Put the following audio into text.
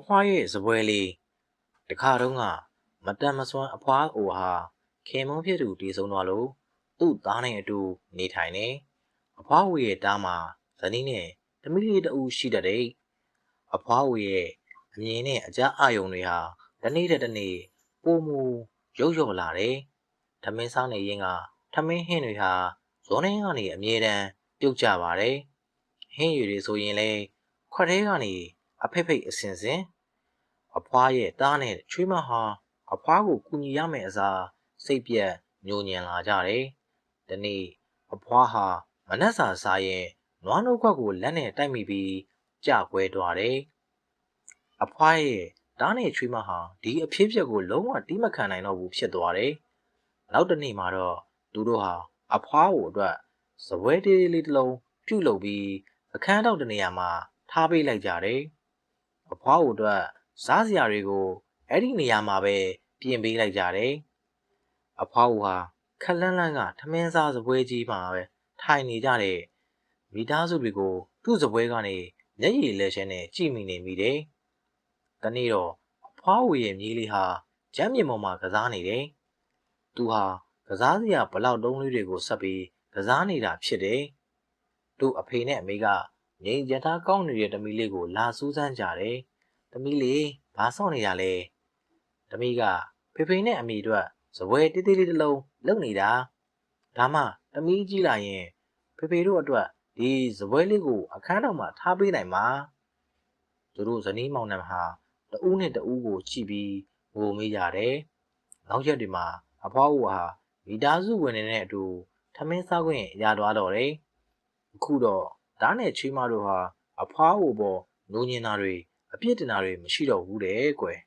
ဖွားရဲ့စပွဲလေးတခါတုန်းကမတန်မစွမ်းအဖွားအိုဟာခင်မုန်းဖြစ်သူတည်ဆုံးသွားလို့သူ့သားနဲ့အတူနေထိုင်နေအဖွားအိုရဲ့တားမှာဇနီးနဲ့သမီးလေးတဦးရှိတတ်တယ်အဖွားအိုရဲ့အမြင်နဲ့အကြအာယုံတွေဟာတစ်နေ့တစ်နေ့ပိုမူရုပ်လျော်လာတယ်ထမင်းစားနေရင်ကထမင်းဟင်းတွေဟာဇွန်ထဲကနေအမြဲတမ်းပြုတ်ကြပါတယ်ဟင်းရည်တွေဆိုရင်လည်းခွက်ထဲကနေအဖိတ်ဖိတ်အစင်စင်အဖွားရဲ့သားနဲ့ချွေးမဟာအဖွားကိုကူညီရမယ့်အစားစိတ်ပြက်ညှို့ညင်လာကြတယ်။ဒီနေ့အဖွားဟာမနှက်စာစားရင်နွားနှုတ်ခွက်ကိုလက်နဲ့တိုက်မိပြီးကြာကွဲသွားတယ်။အဖွားရဲ့သားနဲ့ချွေးမဟာဒီအဖြစ်အပျက်ကိုလုံးဝတီးမခံနိုင်တော့ဘူးဖြစ်သွားတယ်။နောက်တစ်နေ့မှာတော့သူတို့ဟာအဖွားကိုအတွက်စပွဲတေးလေးတစ်လုံးပြုတ်လုပ်ပြီးအခန်းတော့တနေရာမှာထားပေးလိုက်ကြတယ်။အဖွားကိုအတွက်စားစရာတွေကိုအဲ့ဒီနေရာမှာပဲပြင်ပေးလိုက်ကြတယ်။အဖွားဟာခက်လန်းလန်းကထမင်းစားစပွဲကြီးမှာပဲထိုင်နေကြတဲ့မိသားစုတွေကိုသူ့စပွဲကနေမျက်ရည်လက်ချင်းနဲ့ကြည့်မိနေမိတယ်။တနေ့တော့အဖွားရဲ့မြေးလေးဟာကျမ်းမြေပေါ်မှာကစားနေတယ်။သူဟာကစားစရာဘလောက်တုံးလေးတွေကိုဆက်ပြီးကစားနေတာဖြစ်တယ်။သူ့အဖေနဲ့အမေကငိမ်ကြထားကောင်းနေတဲ့တမီးလေးကိုလာစူးစမ်းကြတယ်။တမီးလေးဘာဆော့နေတာလဲ။တမီးကဖေဖေနဲ့အမေတို့စပွဲတေးသေးလေးတစ်လုံးလုပ်နေတာ။ဒါမှတမီးကြီးလာရင်ဖေဖေတို့အတွက်ဒီစပွဲလေးကိုအခန်းတော်မှာထားပေးနိုင်မှာ။သူတို့ဇနီးမောင်နှံဟာတဦးနဲ့တဦးကိုကြည့်ပြီးငိုမိကြတယ်။နောက်ရက်တွေမှာအဖွားအိုဟာမိသားစုဝင်တွေနဲ့အတူထမင်းစားခွင့်ရသွားတော့တယ်။အခုတော့ဒါနဲ့ချွေးမတို့ဟာအဖွားအိုပေါ်ညှို့ညင်တာတွေအပြစ်တင်တာတွေမရှိတော့ဘူးတဲ့ကွယ်